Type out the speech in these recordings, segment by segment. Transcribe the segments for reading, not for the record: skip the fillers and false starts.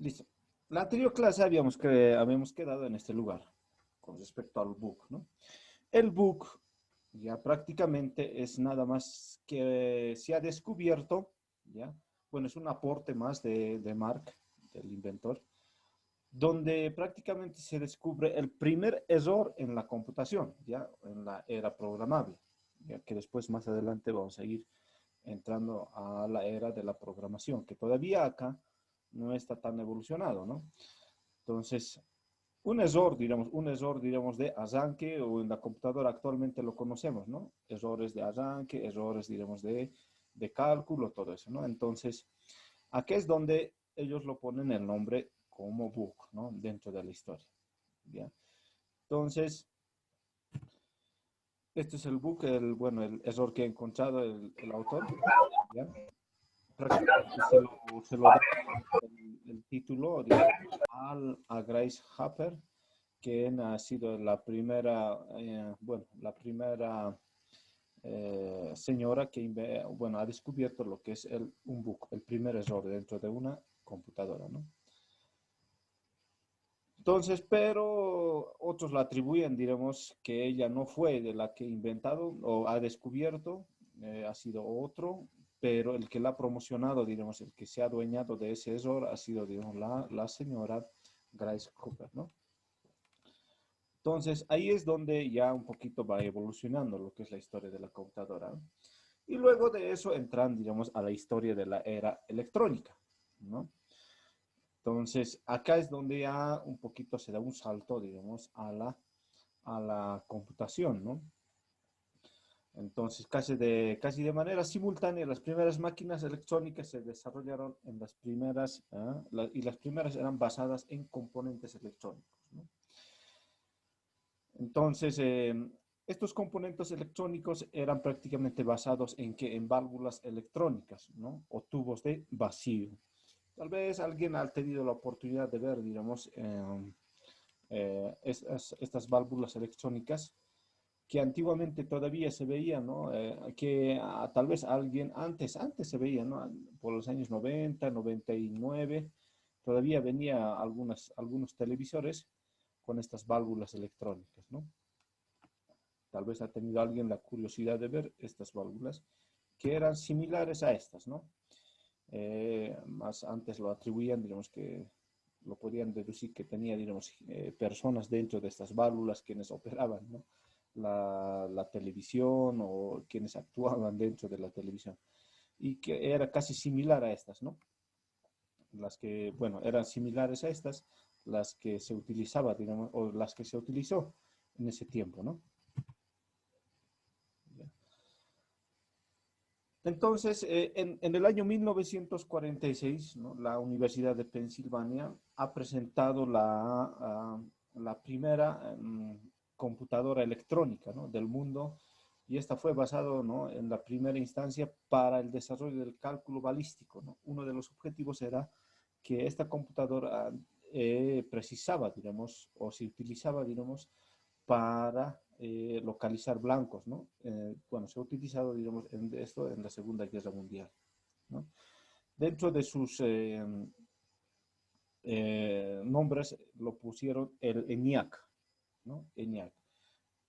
Listo. La anterior clase habíamos quedado en este lugar con respecto al book, ¿no? El book ya prácticamente es nada más que se ha descubierto, ¿ya? Bueno, es un aporte más de Mark, del inventor, donde prácticamente se descubre el primer error en la computación, ya en la era programable, ya que después más adelante vamos a ir entrando a la era de la programación, que todavía acá no está tan evolucionado, ¿no? Entonces, un error, digamos, de arranque o en la computadora actualmente lo conocemos, ¿no? Errores de arranque, errores, digamos, de cálculo, todo eso, ¿no? Entonces, aquí es donde ellos lo ponen el nombre como bug, ¿no? Dentro de la historia, ¿ya? Entonces, este es el bug, bueno, el error que ha encontrado el autor, ¿ya? Prácticamente se lo da el título, digamos, a Grace Hopper, quien ha sido la primera, bueno, la primera señora que bueno, ha descubierto lo que es un bug, el primer error dentro de una computadora, ¿no? Entonces, pero otros la atribuyen, diremos, que ella no fue de la que ha inventado o ha descubierto, ha sido otro, pero el que la ha promocionado, diremos, el que se ha adueñado de ese error ha sido, digamos, la señora Grace Cooper, ¿no? Entonces, ahí es donde ya un poquito va evolucionando lo que es la historia de la computadora, ¿no? Y luego de eso entran, digamos, a la historia de la era electrónica, ¿no? Entonces, acá es donde ya un poquito se da un salto, digamos, a la computación, ¿no? Entonces, casi de manera simultánea, las primeras máquinas electrónicas se desarrollaron en las primeras, y las primeras eran basadas en componentes electrónicos, ¿no? Entonces, estos componentes electrónicos eran prácticamente basados en que en válvulas electrónicas, ¿no? O tubos de vacío. Tal vez alguien ha tenido la oportunidad de ver, digamos, estas válvulas electrónicas que antiguamente todavía se veían, ¿no? Que tal vez alguien antes se veía, ¿no? Por los años 90, 99, todavía venía algunos televisores con estas válvulas electrónicas, ¿no? Tal vez ha tenido alguien la curiosidad de ver estas válvulas que eran similares a estas, ¿no? Más antes lo atribuían, digamos que lo podían deducir que tenía, digamos, personas dentro de estas válvulas quienes operaban, ¿no? La televisión o quienes actuaban dentro de la televisión. Y que era casi similar a estas, ¿no? Las que, bueno, eran similares a estas, las que se utilizaba, digamos, o las que se utilizó en ese tiempo, ¿no? Entonces, en el año 1946, ¿no? La Universidad de Pensilvania ha presentado la primera computadora electrónica, ¿no? Del mundo, y esta fue basada, ¿no? En la primera instancia para el desarrollo del cálculo balístico, ¿no? Uno de los objetivos era que esta computadora precisaba, digamos, o se utilizaba, digamos, para localizar blancos, ¿no? Bueno, se ha utilizado, digamos, en esto en la Segunda Guerra Mundial, ¿no? Dentro de sus nombres lo pusieron el ENIAC, ¿no? ENIAC.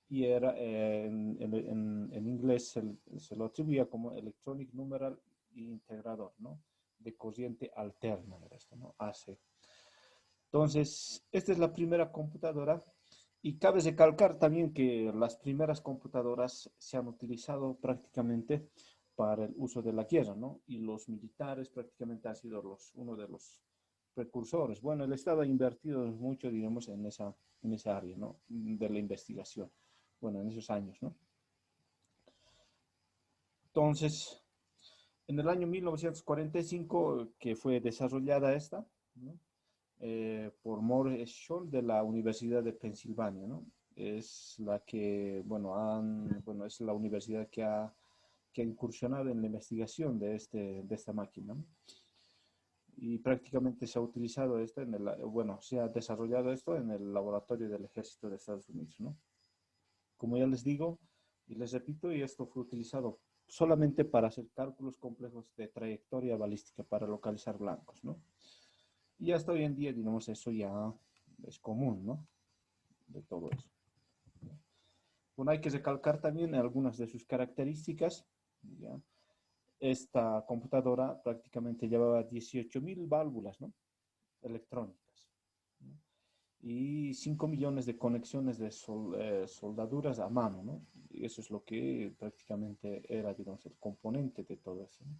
Y era, en inglés se lo atribuía como Electronic Numeral Integrador, ¿no? De corriente alterna, era esto, ¿no? AC. Entonces, esta es la primera computadora y cabe recalcar también que las primeras computadoras se han utilizado prácticamente para el uso de la guerra, ¿no? Y los militares prácticamente han sido uno de los precursores. Bueno, el Estado ha invertido mucho, digamos, en esa área, ¿no? De la investigación. Bueno, en esos años, ¿no? Entonces, en el año 1945, que fue desarrollada esta, ¿no? Por Morris Scholl de la Universidad de Pensilvania, ¿no? Es la que, bueno, es la universidad que ha incursionado en la investigación de esta máquina, ¿no? Y prácticamente se ha utilizado esto bueno, se ha desarrollado esto en el laboratorio del Ejército de Estados Unidos, ¿no? Como ya les digo y les repito, y esto fue utilizado solamente para hacer cálculos complejos de trayectoria balística para localizar blancos, ¿no? Y hasta hoy en día, digamos, eso ya es común, ¿no? De todo eso. Bueno, hay que recalcar también algunas de sus características, ¿ya? Esta computadora prácticamente llevaba 18.000 válvulas, ¿no? Electrónicas, ¿no? Y 5 millones de conexiones de soldaduras a mano, ¿no? Y eso es lo que prácticamente era, digamos, el componente de todo eso, ¿no?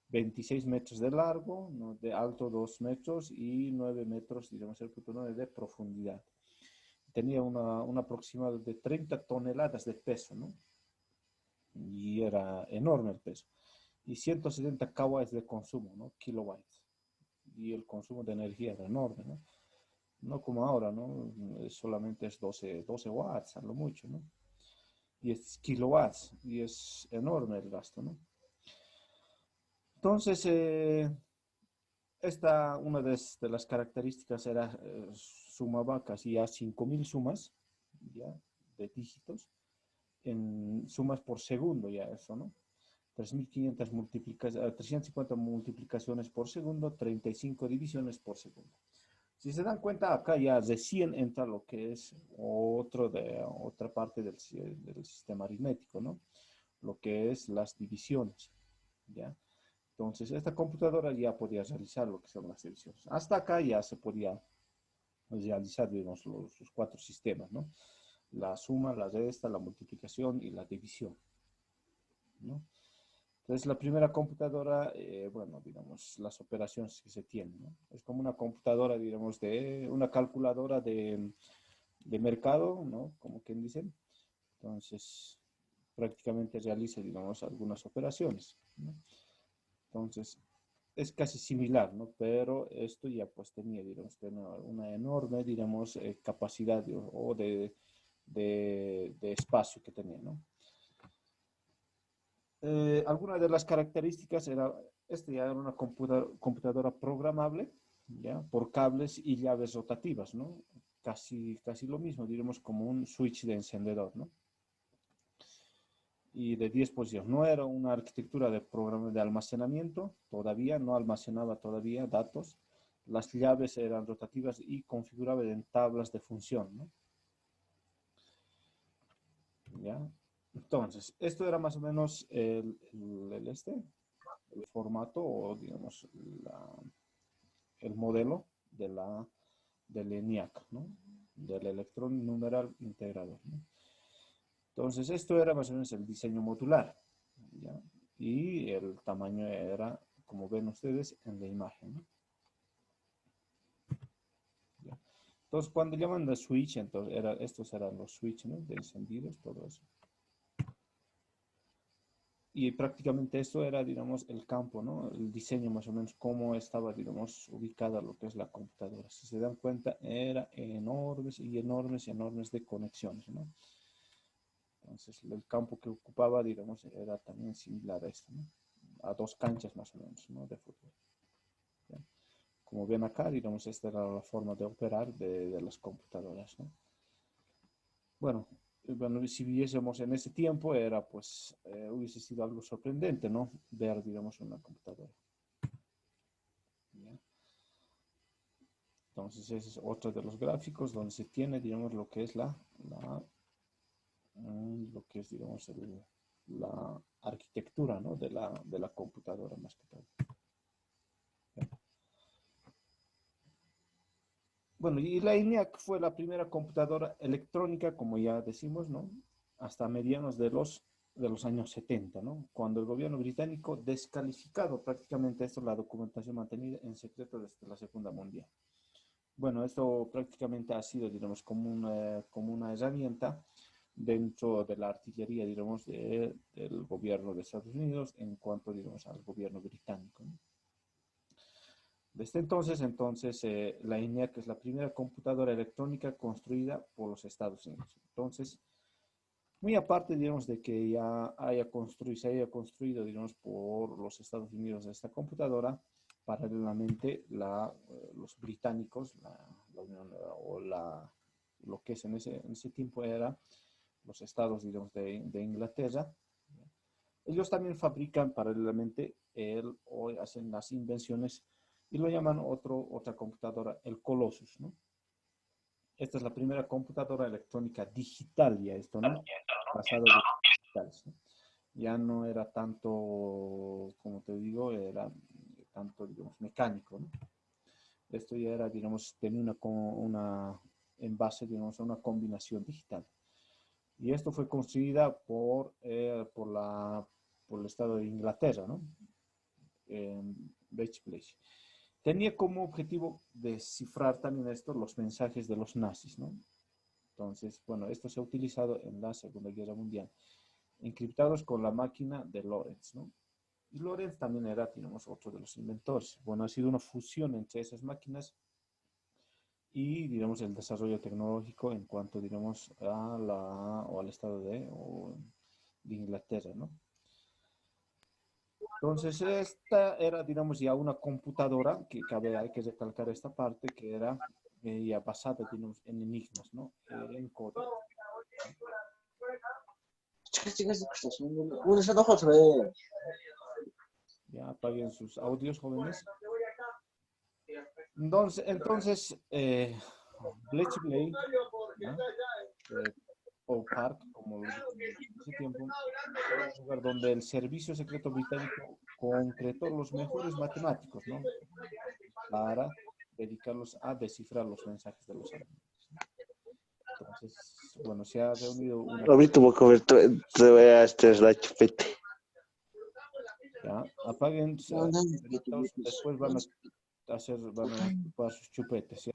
26 metros de largo, ¿no? De alto 2 metros y 9 metros, digamos, el punto 9 de profundidad. Tenía un aproximado de 30 toneladas de peso, ¿no? Y era enorme el peso. Y 170 kW de consumo, ¿no? Kilowatts. Y el consumo de energía era enorme, ¿no? No como ahora, ¿no? Solamente es 12 watts, a lo mucho, ¿no? Y es kilowatts, y es enorme el gasto, ¿no? Entonces, una de las características era, sumaba casi a 5.000 sumas, ¿ya? De dígitos, en sumas por segundo, ya eso, ¿no? 350 multiplicaciones por segundo, 35 divisiones por segundo. Si se dan cuenta, acá ya recién entra lo que es otra parte del sistema aritmético, ¿no? Lo que es las divisiones, ¿ya? Entonces, esta computadora ya podía realizar lo que son las divisiones. Hasta acá ya se podía realizar, digamos, los cuatro sistemas, ¿no? La suma, la resta, la multiplicación y la división, ¿no? Entonces, la primera computadora, bueno, digamos, las operaciones que se tienen, ¿no? Es como una computadora, digamos, una calculadora de mercado, ¿no? Como quien dice. Entonces, prácticamente realiza, digamos, algunas operaciones, ¿no? Entonces, es casi similar, ¿no? Pero esto ya pues tenía, digamos, una enorme, digamos, capacidad de espacio que tenía, ¿no? Algunas de las características era, ya era una computadora programable, ¿ya? Por cables y llaves rotativas, ¿no? Casi lo mismo, diríamos como un switch de encendedor, ¿no? Y de 10 posiciones. No era una arquitectura de programa de almacenamiento, todavía no almacenaba todavía datos. Las llaves eran rotativas y configurables en tablas de función, ¿no? ¿Ya? Entonces, esto era más o menos el formato o, digamos, el modelo del ENIAC, ¿no? Del electrón numeral integrador, ¿no? Entonces, esto era más o menos el diseño modular, ¿ya? Y el tamaño era, como ven ustedes, en la imagen, ¿no? ¿Ya? Entonces, cuando llaman de switch, entonces estos eran los switch, ¿no? De encendidos, todo eso. Y prácticamente esto era, digamos, el campo, ¿no? El diseño más o menos, cómo estaba, digamos, ubicada lo que es la computadora. Si se dan cuenta, era enormes y enormes y enormes de conexiones, ¿no? Entonces, el campo que ocupaba, digamos, era también similar a esto, ¿no? A 2 canchas más o menos, ¿no? De fútbol. ¿Ya? Como ven acá, digamos, esta era la forma de operar de las computadoras, ¿no? Bueno, si viviésemos en ese tiempo, pues, hubiese sido algo sorprendente, ¿no? Ver, digamos, una computadora. ¿Ya? Entonces, ese es otro de los gráficos donde se tiene, digamos, lo que es lo que es, digamos, la arquitectura, ¿no? De la computadora más que todo. ¿Ya? Bueno, y la ENIAC fue la primera computadora electrónica, como ya decimos, ¿no? Hasta medianos de los años 70, ¿no? Cuando el gobierno británico descalificado prácticamente esto, la documentación mantenida en secreto desde la Segunda Mundial. Bueno, esto prácticamente ha sido, digamos, como una herramienta dentro de la artillería, digamos, del gobierno de Estados Unidos en cuanto, digamos, al gobierno británico, ¿no? Desde entonces, la ENIAC es la primera computadora electrónica construida por los Estados Unidos. Entonces, muy aparte, digamos, de que ya se haya construido, digamos, por los Estados Unidos esta computadora, paralelamente los británicos, la Unión, lo que es en ese tiempo era los estados, digamos, de Inglaterra, ellos también fabrican paralelamente, hoy hacen las invenciones Y lo llaman otra computadora, el Colossus, ¿no? Esta es la primera computadora electrónica digital, ya esto, ¿no? Basado de digitales, ¿no? Ya no era tanto, como te digo, era tanto, digamos, mecánico, ¿no? Esto ya era, digamos, tenía una en base, digamos, a una combinación digital. Y esto fue construida por el Estado de Inglaterra, ¿no? Beach Place. Tenía como objetivo descifrar también esto, los mensajes de los nazis, ¿no? Entonces, bueno, esto se ha utilizado en la Segunda Guerra Mundial, encriptados con la máquina de Lorentz, ¿no? Y Lorentz también era, digamos, otro de los inventores. Bueno, ha sido una fusión entre esas máquinas y, digamos, el desarrollo tecnológico en cuanto, digamos, al estado de Inglaterra, ¿no? Entonces, esta era, digamos, ya una computadora, hay que recalcar esta parte, que era ya basada, digamos, en enigmas, ¿no? En código. Ya apaguen sus audios, jóvenes. Entonces Bletchley, ¿no? O Park, como lo dije en ese tiempo, era un lugar donde el Servicio Secreto Británico concretó los mejores matemáticos, ¿no? Para dedicarlos a descifrar los mensajes de los alemanes, ¿no? Entonces, bueno, se ha reunido una... Ahorita voy a comer, te voy a hacer la chupete. Ya, apaguen, después van a ocupar sus chupetes, ¿ya?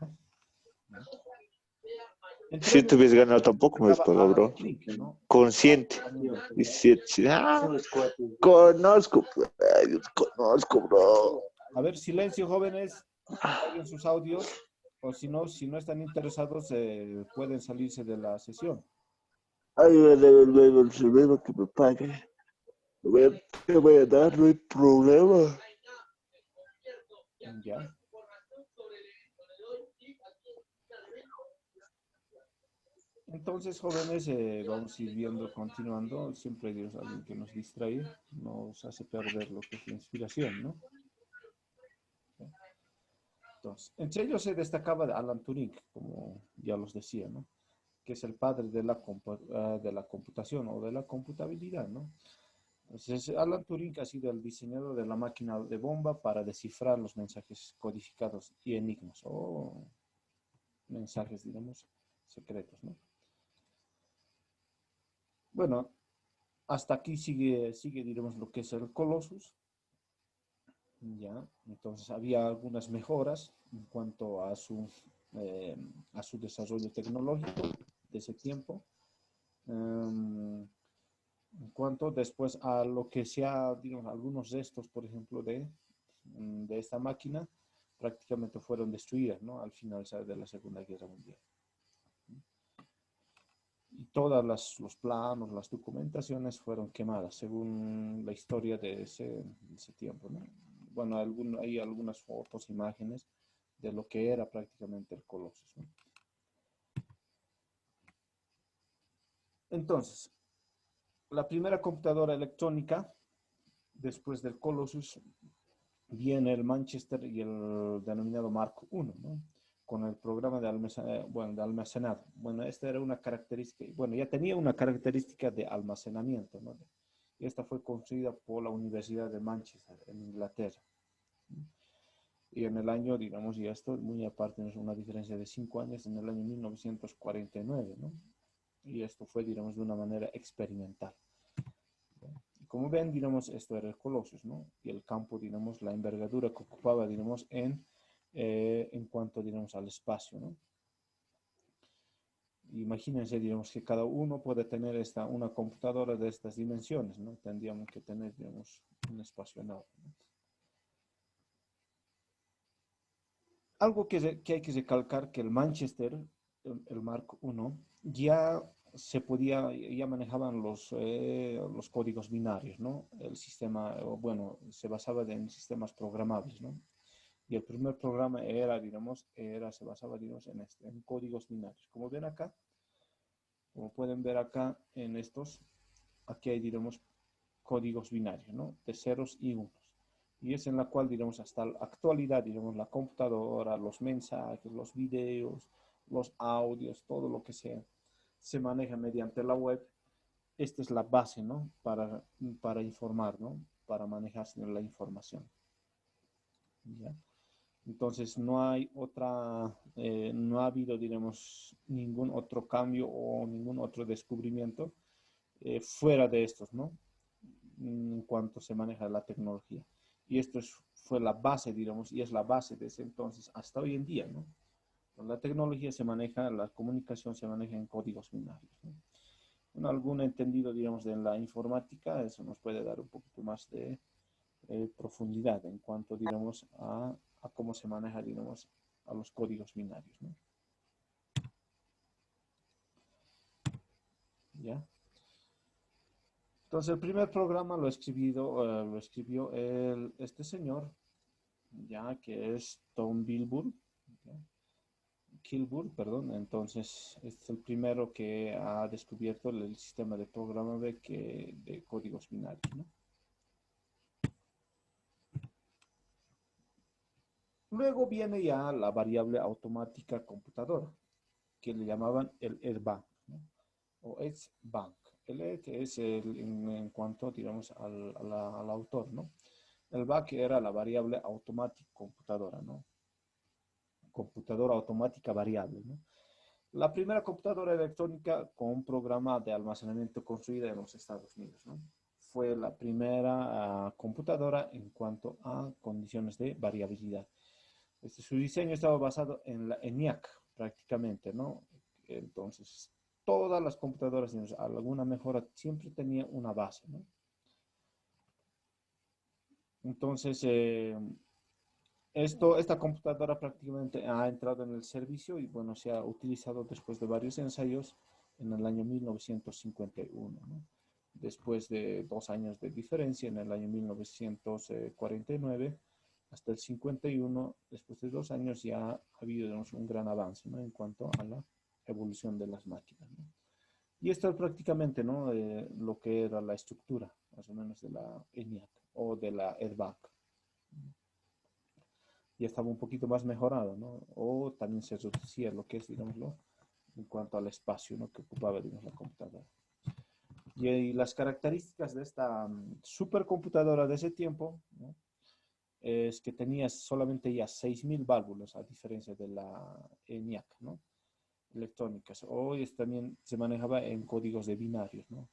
Si te ves ganado tampoco me Estaba despago, Alan bro. Turing, ¿no? Consciente. También del Y proyecto. si, conozco, conozco, bro. A ver, silencio, jóvenes, apaguen sus audios, o si no están interesados, pueden salirse de la sesión. Ay, me devuelve el dinero que me pague. Te voy a dar, no hay problema. Ya. Entonces, jóvenes, vamos a ir viendo, continuando. Siempre hay alguien que nos distrae, nos hace perder lo que es la inspiración, ¿no? Entonces, entre ellos se destacaba Alan Turing, como ya los decía, ¿no? Que es el padre de la computación o de la computabilidad, ¿no? Entonces, Alan Turing ha sido el diseñador de la máquina de bomba para descifrar los mensajes codificados y enigmas o mensajes, digamos, secretos, ¿no? Bueno, hasta aquí sigue, digamos, lo que es el Colossus. Ya, entonces había algunas mejoras en cuanto eh, a su desarrollo tecnológico de ese tiempo. En cuanto después a lo que sea, digamos, algunos restos, por ejemplo, de esta máquina, prácticamente fueron destruidas, ¿no? Al final de la Segunda Guerra Mundial. Y todos los planos, las documentaciones fueron quemadas, según la historia de ese tiempo, ¿no? Bueno, hay algunas fotos, imágenes de lo que era prácticamente el Colossus, ¿no? Entonces, la primera computadora electrónica, después del Colossus, viene el Manchester y el denominado Mark I, ¿no? Con el programa de almacenado. Bueno, esta era una característica, bueno, ya tenía una característica de almacenamiento, ¿no? Y esta fue construida por la Universidad de Manchester, en Inglaterra. Y en el año, digamos, y esto muy aparte, es una diferencia de 5 años, en el año 1949, ¿no? Y esto fue, digamos, de una manera experimental. Como ven, digamos, esto era el Colossus, ¿no? Y el campo, digamos, la envergadura que ocupaba, digamos, en cuanto, digamos, al espacio, ¿no? Imagínense, digamos, que cada uno puede tener una computadora de estas dimensiones, ¿no? Tendríamos que tener, digamos, un espacio enorme, ¿no? Algo que hay que recalcar, que el Manchester, el Mark I, ya manejaban los códigos binarios, ¿no? El sistema, bueno, se basaba en sistemas programables, ¿no? Y el primer programa se basaba, digamos, en códigos binarios. Como pueden ver acá aquí hay, digamos, códigos binarios, ¿no? De ceros y unos. Y es en la cual, digamos, hasta la actualidad, digamos, la computadora, los mensajes, los videos, los audios, todo lo que se maneja mediante la web. Esta es la base, ¿no? Para informar, ¿no? Para manejar la información. ¿Ya? Entonces, no ha habido, digamos, ningún otro cambio o ningún otro descubrimiento fuera de estos, ¿no? En cuanto se maneja la tecnología. Y fue la base, digamos, y es la base desde entonces hasta hoy en día, ¿no? La tecnología se maneja, la comunicación se maneja en códigos binarios, ¿no? Bueno, algún entendido, digamos, de la informática, eso nos puede dar un poquito más de profundidad en cuanto, digamos, a cómo se maneja, digamos, a los códigos binarios, ¿no? ¿Ya? Entonces, el primer programa lo escribió este señor, ya que es Tom Kilburn, ¿ya? Kilburn, perdón. Entonces, este es el primero que ha descubierto el sistema de programa de códigos binarios, ¿no? Luego viene ya la variable automática computadora, que le llamaban el EDBANK, ¿no? O EDBANK. El E que es en cuanto, digamos, al autor, ¿no? El BAC era la variable automática computadora, ¿no? Computadora automática variable, ¿no? La primera computadora electrónica con un programa de almacenamiento construida en los Estados Unidos, ¿no? Fue la primera computadora en cuanto a condiciones de variabilidad. Su diseño estaba basado en la ENIAC prácticamente, ¿no? Entonces, todas las computadoras, digamos, alguna mejora siempre tenía una base, ¿no? Entonces, esta computadora prácticamente ha entrado en el servicio y bueno, se ha utilizado después de varios ensayos en el año 1951, ¿no? Después de 2 años de diferencia, en el año 1949 hasta el 51, después de 2 años ya ha habido, digamos, un gran avance, ¿no? En cuanto a la evolución de las máquinas, ¿no? Y esto es prácticamente, ¿no? Lo que era la estructura, más o menos, de la ENIAC o de la EDVAC. Ya estaba un poquito más mejorado, ¿no? O también se reducía lo que es, digámoslo, en cuanto al espacio, ¿no? Que ocupaba, digamos, la computadora. Y las características de esta supercomputadora de ese tiempo, ¿no? Es que tenía solamente ya 6.000 válvulas, a diferencia de la ENIAC, ¿no? Electrónicas. Hoy también se manejaba en códigos de binarios, ¿no?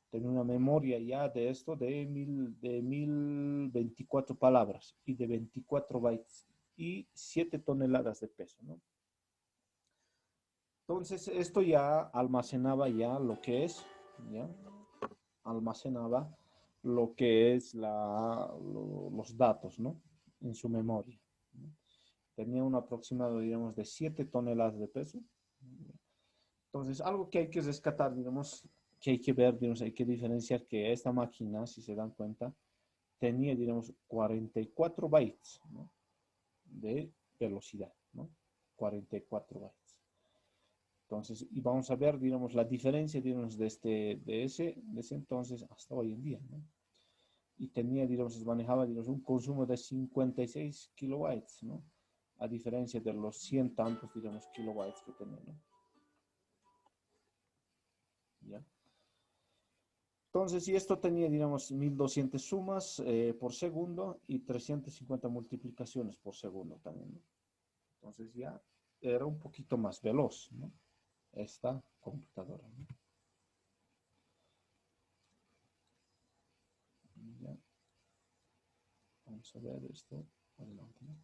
Tenía una memoria ya de esto de 1024 palabras y de 24 bytes y 7 toneladas de peso, ¿no? Entonces, esto ya almacenaba ya lo que es, ¿ya? Almacenaba lo que es los datos, ¿no? En su memoria, ¿no? Tenía un aproximado, digamos, de 7 toneladas de peso. Entonces, algo que hay que rescatar, digamos, que hay que ver, digamos, hay que diferenciar que esta máquina, si se dan cuenta, tenía, digamos, 44 bytes, ¿no? De velocidad, ¿no? 44 bytes. Entonces, y vamos a ver, digamos, la diferencia, digamos, de ese entonces hasta hoy en día, ¿no? Y tenía, digamos, manejaba, digamos, un consumo de 56 kilobytes, ¿no? A diferencia de los 100 tantos, digamos, kilobytes que tenía, ¿no? ¿Ya? Entonces, si esto tenía, digamos, 1200 sumas por segundo y 350 multiplicaciones por segundo también, ¿no? Entonces ya era un poquito más veloz, ¿no? Esta computadora, ¿no? Ya, vamos a ver esto adelante, ¿no?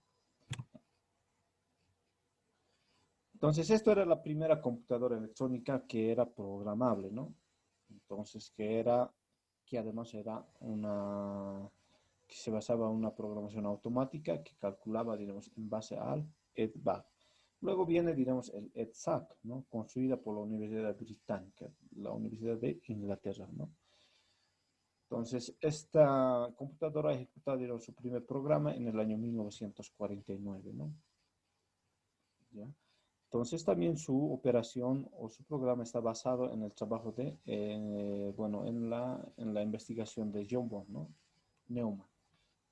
Entonces, esto era la primera computadora electrónica que era programable, ¿no? Entonces, que además era que se basaba en una programación automática que calculaba, digamos, en base al EDVAC. Luego viene, digamos, el EDSAC, ¿no? Construida por la Universidad Británica, la Universidad de Inglaterra, ¿no? Entonces, esta computadora ejecutaba, digamos, su primer programa en el año 1949, ¿no? ¿Ya? Entonces también su operación o su programa está basado en el trabajo bueno, en la investigación de John Von, ¿no? Neumann.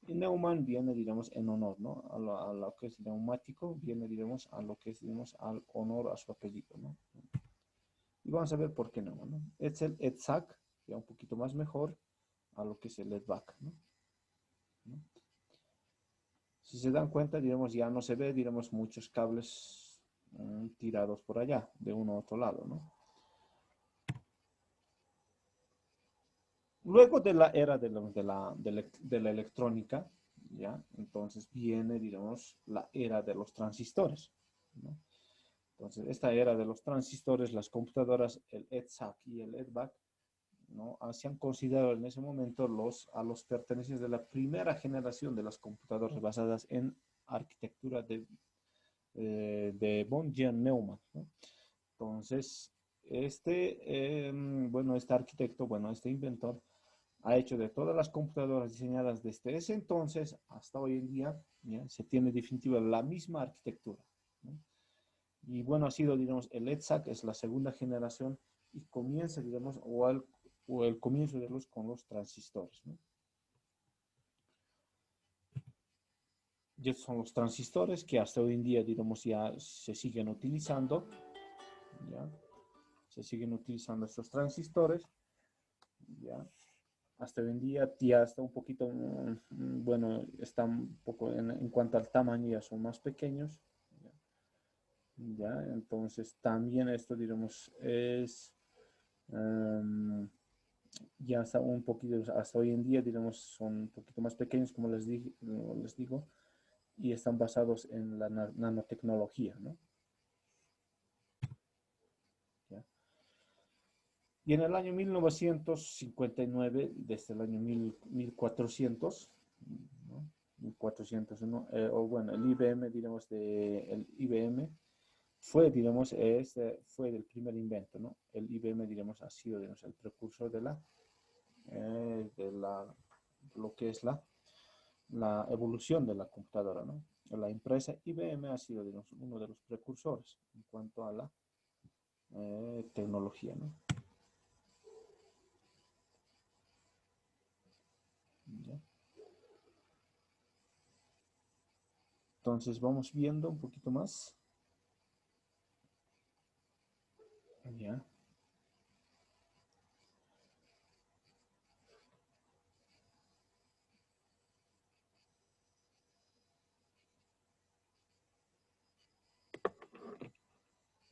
Y Neumann viene, digamos, en honor, ¿no? A lo que es neumático, viene, digamos, a lo que es, digamos, al honor a su apellido, ¿no? Y vamos a ver por qué Neumann, ¿no? Es el ETSAC, ya un poquito más mejor, a lo que es el EDVAC, ¿no? ¿No? Si se dan cuenta, digamos, ya no se ve, digamos, muchos cables tirados por allá, de uno a otro lado, ¿no? Luego de la era de la electrónica, ¿ya? Entonces viene, digamos, la era de los transistores, ¿no? Entonces, esta era de los transistores, las computadoras, el EDSAC y el EDVAC, ¿no? Se han considerado en ese momento a los pertenecientes de la primera generación de las computadoras basadas en arquitectura de von Neumann, ¿no? Entonces, bueno, este arquitecto, bueno, este inventor, ha hecho de todas las computadoras diseñadas desde ese entonces hasta hoy en día, ¿ya? Se tiene definitiva la misma arquitectura, ¿no? Y bueno, ha sido, digamos, el EDSAC es la segunda generación y comienza, digamos, o el comienzo de los con los transistores, ¿no? Y estos son los transistores que hasta hoy en día, digamos, ya se siguen utilizando, ¿ya? Se siguen utilizando estos transistores, ¿ya? Hasta hoy en día ya está un poquito, bueno, están un poco en cuanto al tamaño ya son más pequeños, ¿ya? ¿Ya? Entonces también esto, digamos, es ya hasta un poquito, hasta hoy en día, digamos, son un poquito más pequeños, como les digo, y están basados en la nanotecnología, ¿no? ¿Ya? Y en el año 1959, desde el año 1400, ¿no? 1401, o bueno, el IBM, digamos, el IBM fue, digamos, fue el primer invento, ¿no? El IBM, digamos, ha sido, digamos, el precursor de lo que es la evolución de la computadora, ¿no? La empresa IBM ha sido, digamos, uno de los precursores en cuanto a la tecnología, ¿no? ¿Ya? Entonces vamos viendo un poquito más. ¿Ya?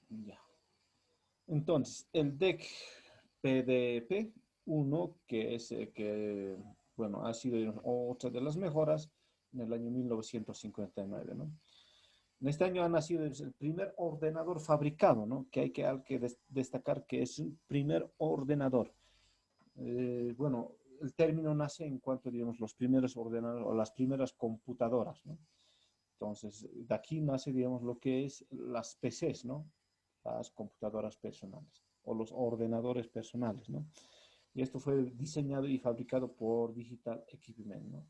¿Ya? Entonces, el DEC PDP-1, que es que, bueno, ha sido digamos, otra de las mejoras en el año 1959, ¿no? En este año ha nacido el primer ordenador fabricado, ¿no? Que hay que destacar que es un primer ordenador. Bueno, el término nace en cuanto, digamos, los primeros ordenadores o las primeras computadoras, ¿no? Entonces, de aquí nace, digamos, lo que es las PCs, ¿no? Las computadoras personales o los ordenadores personales, ¿no? Y esto fue diseñado y fabricado por Digital Equipment, ¿no?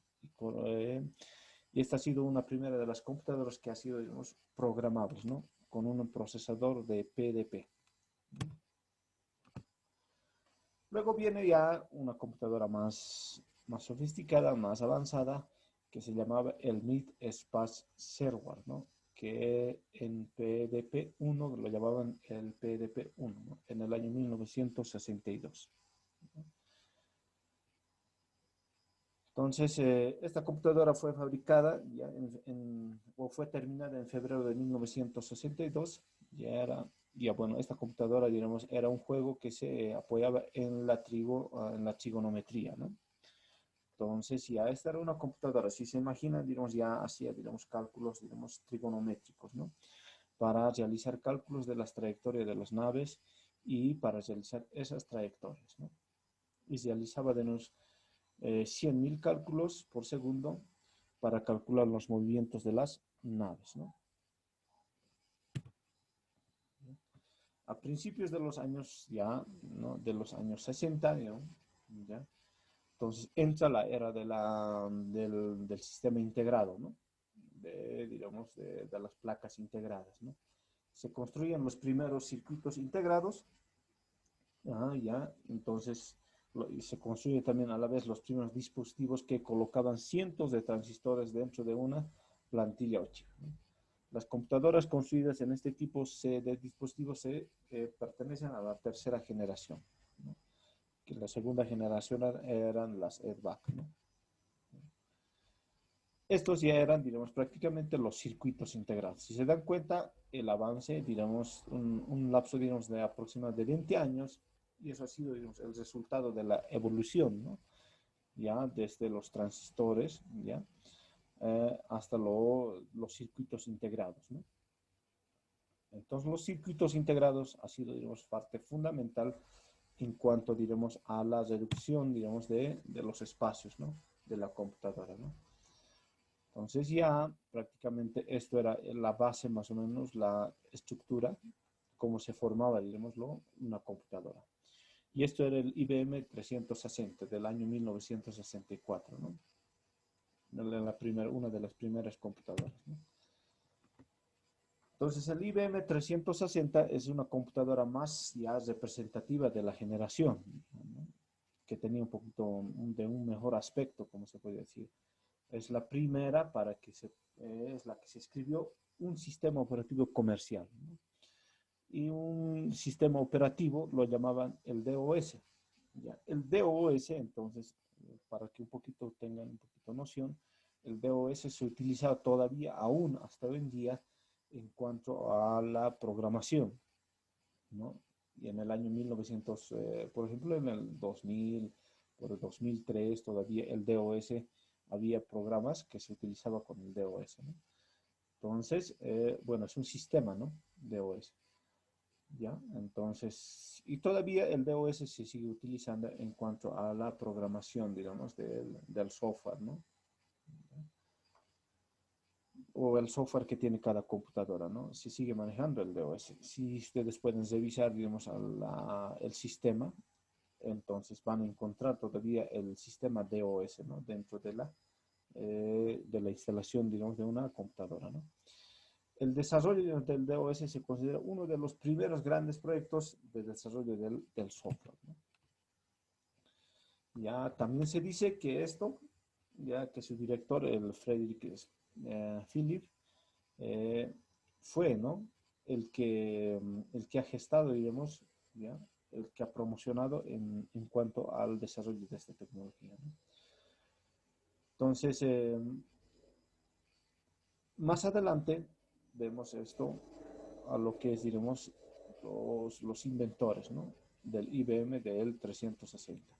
Y esta ha sido una primera de las computadoras que ha sido, digamos, programables, ¿no? Con un procesador de PDP. Luego viene ya una computadora más sofisticada, más avanzada, que se llamaba el Mid Space Server, ¿no? Que en PDP-1 lo llamaban el PDP-1, ¿no? En el año 1962. Entonces, esta computadora fue fabricada ya o fue terminada en febrero de 1962. Ya era, ya bueno, esta computadora, digamos, era un juego que se apoyaba en la trigonometría, ¿no? Entonces, ya esta era una computadora, si se imagina, digamos, ya hacía, digamos, cálculos, digamos, trigonométricos, ¿no? Para realizar cálculos de las trayectorias de las naves y para realizar esas trayectorias, ¿no? Y realizaba de unos 100.000 cálculos por segundo para calcular los movimientos de las naves, ¿no? A principios de los años ya, ¿no? De los años 60, ¿no? ¿Ya? Entonces entra la era del sistema integrado, ¿no? Digamos, de las placas integradas, ¿no? Se construyen los primeros circuitos integrados, ya, entonces Y se construyen también a la vez los primeros dispositivos que colocaban cientos de transistores dentro de una plantilla o chip, ¿no? Las computadoras construidas en este tipo de dispositivos pertenecen a la tercera generación, ¿no? Que la segunda generación eran las EDVAC, ¿no? Estos ya eran, digamos, prácticamente los circuitos integrados. Si se dan cuenta, el avance, digamos, un lapso, digamos, de aproximadamente 20 años, y eso ha sido, digamos, el resultado de la evolución, ¿no? Ya desde los transistores, ya, hasta los circuitos integrados, ¿no? Entonces, los circuitos integrados ha sido, digamos, parte fundamental en cuanto, digamos, a la reducción, digamos, de los espacios, ¿no? De la computadora, ¿no? Entonces ya prácticamente esto era la base, más o menos, la estructura, cómo se formaba, digámoslo, una computadora. Y esto era el IBM 360 del año 1964, ¿no? Una de las primeras computadoras, ¿no? Entonces el IBM 360 es una computadora más ya representativa de la generación, ¿no? Que tenía un poquito de un mejor aspecto, como se puede decir. Es la primera es la que se escribió un sistema operativo comercial, ¿no? Y un sistema operativo lo llamaban el DOS. ¿Ya? El DOS, entonces, para que un poquito tengan un poquito noción, el DOS se utiliza todavía aún hasta hoy en día en cuanto a la programación, ¿no? Y en el año 1900, por ejemplo, en el 2000, por el 2003, todavía el DOS, había programas que se utilizaba con el DOS, ¿no? Entonces, bueno, es un sistema, ¿no? DOS, ¿ya? Entonces, y todavía el DOS se sigue utilizando en cuanto a la programación, digamos, del software, ¿no? O el software que tiene cada computadora, ¿no? Se sigue manejando el DOS. Si ustedes pueden revisar, digamos, el sistema, entonces van a encontrar todavía el sistema DOS, ¿no? Dentro de la instalación, digamos, de una computadora, ¿no? El desarrollo del DOS se considera uno de los primeros grandes proyectos de desarrollo del software, ¿no? Ya también se dice que esto, ya que su director, el Frederick Philip, eh, fue, ¿no? El que ha gestado, digamos, ¿ya? El que ha promocionado en cuanto al desarrollo de esta tecnología, ¿no? Entonces, más adelante vemos esto a lo que es, diremos, los inventores, ¿no? Del IBM del 360.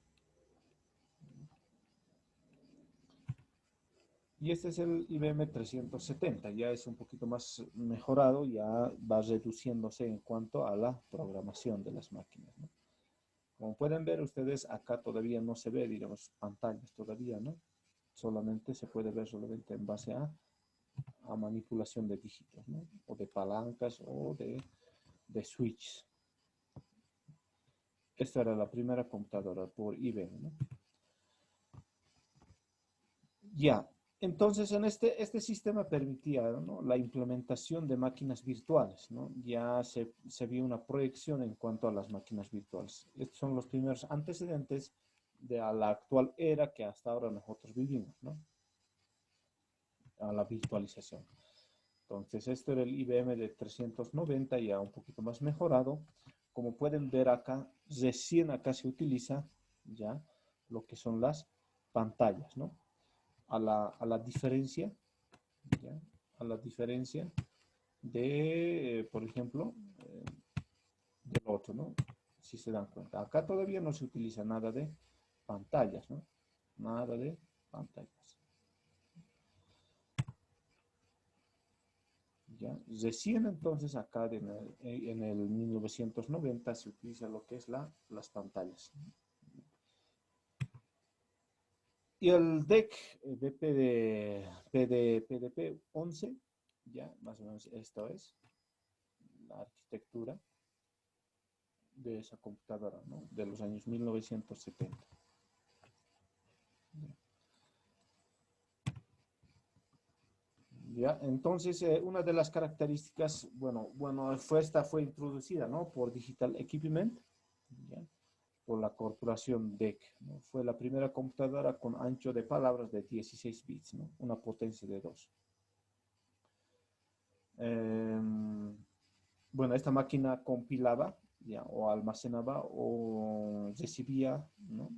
Y este es el IBM 370, ya es un poquito más mejorado, ya va reduciéndose en cuanto a la programación de las máquinas, ¿no? Como pueden ver ustedes, acá todavía no se ve, digamos, pantallas todavía, ¿no? Solamente se puede ver solamente en base a manipulación de dígitos, ¿no? O de palancas o de switches. Esta era la primera computadora por IBM, ¿no? Ya, entonces en este sistema permitía, ¿no? La implementación de máquinas virtuales, ¿no? Ya se vio una proyección en cuanto a las máquinas virtuales. Estos son los primeros antecedentes de la actual era que hasta ahora nosotros vivimos, ¿no? A la virtualización. Entonces, esto era el IBM de 390, ya un poquito más mejorado. Como pueden ver acá, recién acá se utiliza ya lo que son las pantallas, ¿no? A la diferencia, ¿ya? A la diferencia por ejemplo, del otro, ¿no? Si se dan cuenta. Acá todavía no se utiliza nada de pantallas, ¿no? Nada de pantallas. ¿Ya? Recién entonces acá en el 1990 se utiliza lo que es las pantallas. Y el DEC de PDP-11, ya más o menos esto es la arquitectura de esa computadora, ¿no? De los años 1970. ¿Ya? Entonces, una de las características, bueno, esta fue introducida, ¿no? Por Digital Equipment, ¿ya? por la corporación DEC, ¿no? Fue la primera computadora con ancho de palabras de 16 bits, ¿no? Una potencia de 2. Bueno, esta máquina compilaba, ya, o almacenaba o recibía, ¿no?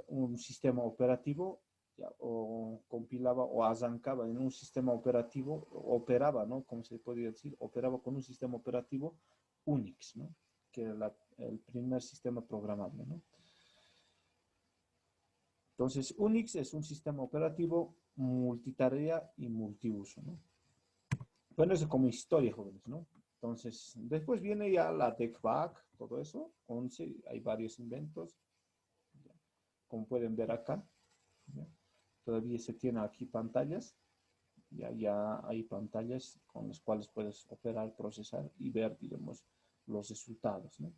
Un sistema operativo, ya, o compilaba o arrancaba en un sistema operativo, operaba, ¿no? Como se podría decir, operaba con un sistema operativo Unix, ¿no? Que era el primer sistema programable, ¿no? Entonces, Unix es un sistema operativo multitarea y multiuso, ¿no? Bueno, eso como historia, jóvenes, ¿no? Entonces, después viene ya la DECVAC, todo eso, 11, hay varios inventos, ¿ya? Como pueden ver acá, ¿ya? Todavía se tienen aquí pantallas, ya hay pantallas con las cuales puedes operar, procesar y ver, digamos, los resultados, ¿no?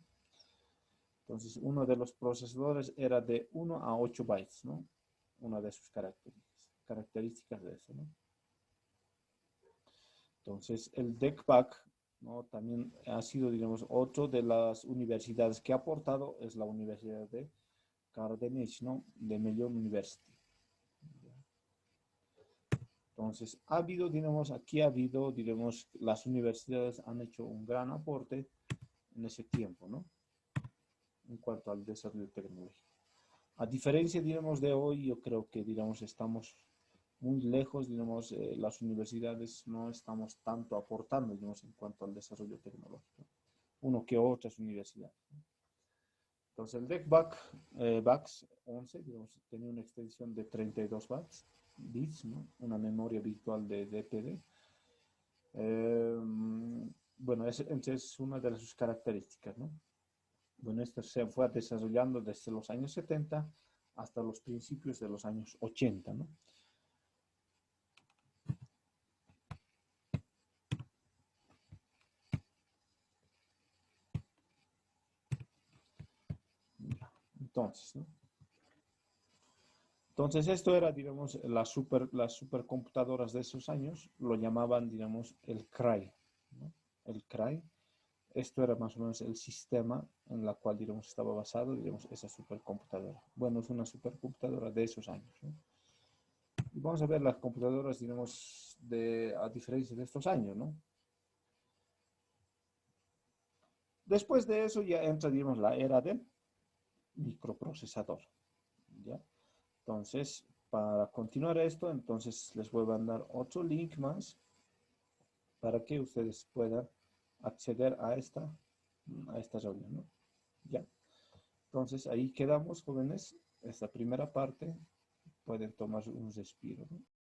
Entonces, uno de los procesadores era de 1 a 8 bytes, ¿no? Una de sus características de eso, ¿no? Entonces, el DECVAC, ¿no? También ha sido, digamos, otro de las universidades que ha aportado, es la Universidad de Carnegie, ¿no? De Mellon University. Entonces, aquí ha habido, digamos, las universidades han hecho un gran aporte en ese tiempo, ¿no? En cuanto al desarrollo tecnológico. A diferencia, digamos, de hoy, yo creo que, digamos, estamos muy lejos, digamos, las universidades no estamos tanto aportando, digamos, en cuanto al desarrollo tecnológico, uno que otras universidades. Entonces, el DECVAC, VAX 11, digamos, tenía una extensión de 32 bits, ¿no? Una memoria virtual de DPD. Bueno, esa es una de sus características, ¿no? Bueno, esto se fue desarrollando desde los años 70 hasta los principios de los años 80, ¿no? Entonces, ¿no? Entonces, esto era, digamos, las supercomputadoras de esos años, lo llamaban, digamos, el CRAI, ¿no? El CRAI. Esto era más o menos el sistema en el cual, digamos, estaba basado, digamos, esa supercomputadora. Bueno, es una supercomputadora de esos años, ¿no? Y vamos a ver las computadoras, digamos, a diferencia de estos años, ¿no? Después de eso ya entra, digamos, la era del microprocesador, ¿ya? Entonces, para continuar esto, entonces les voy a mandar otro link más para que ustedes puedan acceder a esta reunión, ¿no? Ya. Entonces, ahí quedamos, jóvenes. Esta primera parte pueden tomar un respiro, ¿no?